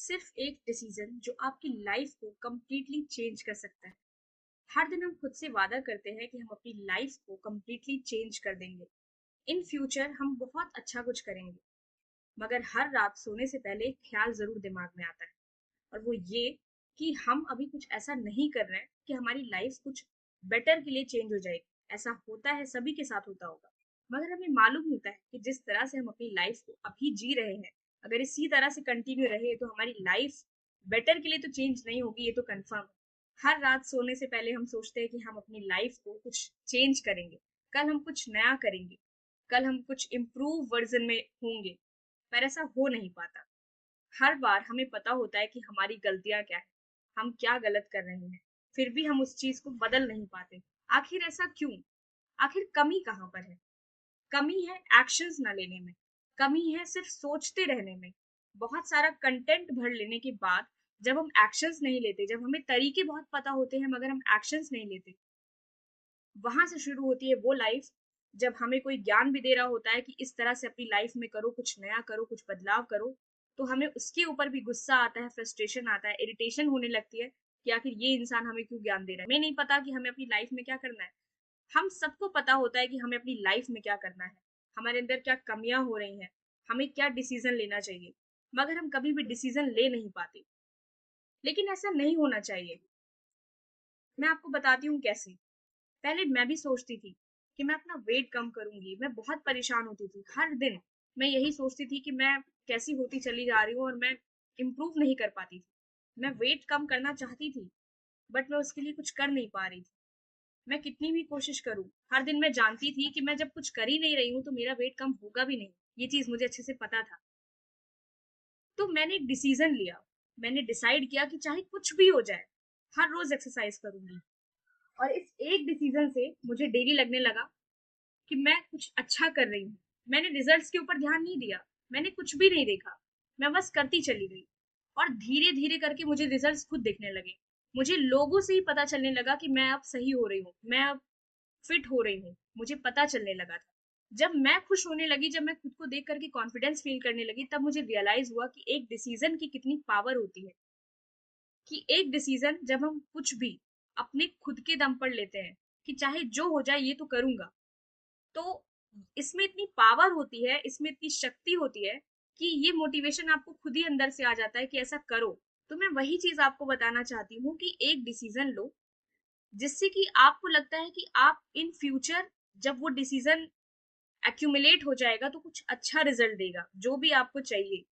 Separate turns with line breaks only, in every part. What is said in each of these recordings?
सिर्फ एक डिसीजन जो आपकी लाइफ को कंप्लीटली चेंज कर सकता है। हर दिन हम खुद से वादा करते हैं कि हम अपनी लाइफ को कंप्लीटली चेंज कर देंगे। इन फ्यूचर हम बहुत अच्छा कुछ करेंगे। मगर हर रात सोने से पहले एक ख्याल जरूर दिमाग में आता है, और वो ये कि हम अभी कुछ ऐसा नहीं कर रहे हैं कि हमारी लाइफ कुछ बेटर के लिए चेंज हो जाएगी। ऐसा होता है, सभी के साथ होता होगा। मगर हमें मालूम होता है कि जिस तरह से हम अपनी लाइफ को अभी जी रहे हैं, अगर इसी तरह से कंटिन्यू रहे तो हमारी लाइफ बेटर के लिए तो चेंज नहीं होगी, ये तो कंफर्म है। हर रात सोने से पहले हम सोचते हैं कि हम अपनी लाइफ को कुछ चेंज करेंगे, कल हम कुछ नया करेंगे, कल हम कुछ इम्प्रूव वर्जन में होंगे। पर ऐसा हो नहीं पाता। हर बार हमें पता होता है कि हमारी गलतियां क्या है, हम क्या गलत कर रहे हैं, फिर भी हम उस चीज को बदल नहीं पाते। आखिर ऐसा क्यों? आखिर कमी कहाँ पर है? कमी है एक्शंस ना लेने में, कमी है सिर्फ सोचते रहने में। बहुत सारा कंटेंट भर लेने के बाद जब हम एक्शंस नहीं लेते, जब हमें तरीके बहुत पता होते हैं मगर हम एक्शंस नहीं लेते, वहां से शुरू होती है वो लाइफ जब हमें कोई ज्ञान भी दे रहा होता है कि इस तरह से अपनी लाइफ में करो, कुछ नया करो, कुछ बदलाव करो, तो हमें उसके ऊपर भी गुस्सा आता है, फ्रस्ट्रेशन आता है, इरिटेशन होने लगती है कि आखिर ये इंसान हमें क्यों ज्ञान दे रहा है। हमें नहीं पता कि हमें अपनी लाइफ में क्या करना है। हम सबको पता होता है कि हमें अपनी लाइफ में क्या करना है, हमारे अंदर क्या कमियां हो रही हैं, हमें क्या डिसीजन लेना चाहिए, मगर हम कभी भी डिसीजन ले नहीं पाते। लेकिन ऐसा नहीं होना चाहिए। मैं आपको बताती हूँ कैसे। पहले मैं भी सोचती थी कि मैं अपना वेट कम करूंगी, मैं बहुत परेशान होती थी हर दिन। मैं यही सोचती थी कि मैं कैसी होती चली जा रही हूँ और मैं इम्प्रूव नहीं कर पाती थी। मैं वेट कम करना चाहती थी, बट मैं उसके लिए कुछ कर नहीं पा रही थी। मैं कितनी भी कोशिश करूं, हर दिन मैं जानती थी कि मैं जब कुछ कर ही नहीं रही हूँ तो मेरा वेट कम होगा भी नहीं। ये चीज मुझे अच्छे से पता था। तो मैंने एक डिसीजन लिया। मैंने डिसाइड किया कि चाहे कुछ भी हो जाए, हर रोज एक्सरसाइज करूंगी। और इस एक डिसीजन से मुझे डेली लगने लगा कि मैं कुछ अच्छा कर रही हूँ। मैंने रिजल्ट्स के ऊपर ध्यान नहीं दिया, मैंने कुछ भी नहीं देखा, मैं बस करती चली गई। और धीरे धीरे करके मुझे रिजल्ट्स खुद दिखने लगे। मुझे लोगों से ही पता चलने लगा कि मैं अब सही हो रही हूँ, मैं अब फिट हो रही हूँ, मुझे पता चलने लगा था। जब मैं खुश होने लगी, जब मैं खुद को देख करके कॉन्फिडेंस फील करने लगी, तब मुझे रियलाइज हुआ कि एक डिसीजन की कितनी पावर होती है। कि एक डिसीजन जब हम कुछ भी अपने खुद के दम पर लेते हैं कि चाहे जो हो जाए ये तो करूंगा, तो इसमें इतनी पावर होती है, इसमें इतनी शक्ति होती है कि ये मोटिवेशन आपको खुद ही अंदर से आ जाता है कि ऐसा करो। तो मैं वही चीज आपको बताना चाहती हूँ कि एक डिसीजन लो जिससे कि आपको लगता है कि आप इन फ्यूचर, जब वो डिसीजन एक्यूमुलेट हो जाएगा तो कुछ अच्छा रिजल्ट देगा, जो भी आपको चाहिए।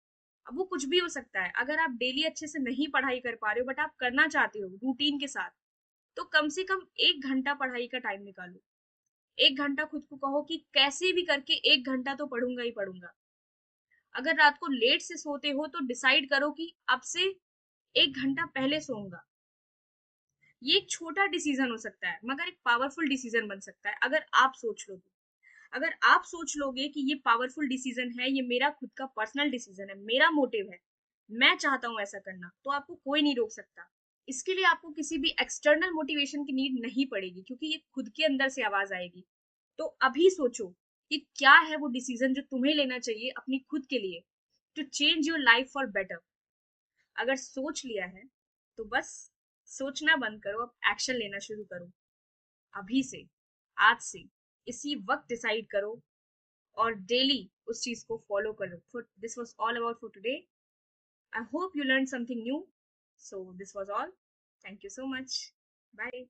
अब वो कुछ भी हो सकता है। अगर आप डेली अच्छे से नहीं पढ़ाई कर पा रहे हो बट आप करना चाहते हो रूटीन के साथ, तो कम से कम 1 घंटा पढ़ाई का टाइम निकालो। 1 घंटा खुद को कहो कि कैसे भी करके 1 घंटा तो पढ़ूंगा ही पढ़ूंगा। अगर रात को लेट से सोते हो तो डिसाइड करो कि अब से 1 घंटा पहले सोऊंगा। ये एक छोटा डिसीजन हो सकता है मगर एक पावरफुल डिसीजन बन सकता है अगर आप सोच लो तो। अगर आप सोच लोगे कि ये पावरफुल डिसीजन है, ये मेरा खुद का पर्सनल डिसीजन है, मेरा मोटिव है, मैं चाहता हूं ऐसा करना, तो आपको कोई नहीं रोक सकता। इसके लिए आपको किसी भी एक्सटर्नल मोटिवेशन की नीड नहीं पड़ेगी, क्योंकि ये खुद के अंदर से आवाज आएगी। तो अभी सोचो कि क्या है वो डिसीजन जो तुम्हें लेना चाहिए अपनी खुद के लिए, to change your life for better. अगर सोच लिया है तो बस सोचना बंद करो, अब एक्शन लेना शुरू करो। अभी से, आज से, इसी वक्त डिसाइड करो और डेली उस चीज को फॉलो करो। This was all about for today. I hope you learn something new. So this was all. Thank you so much. Bye.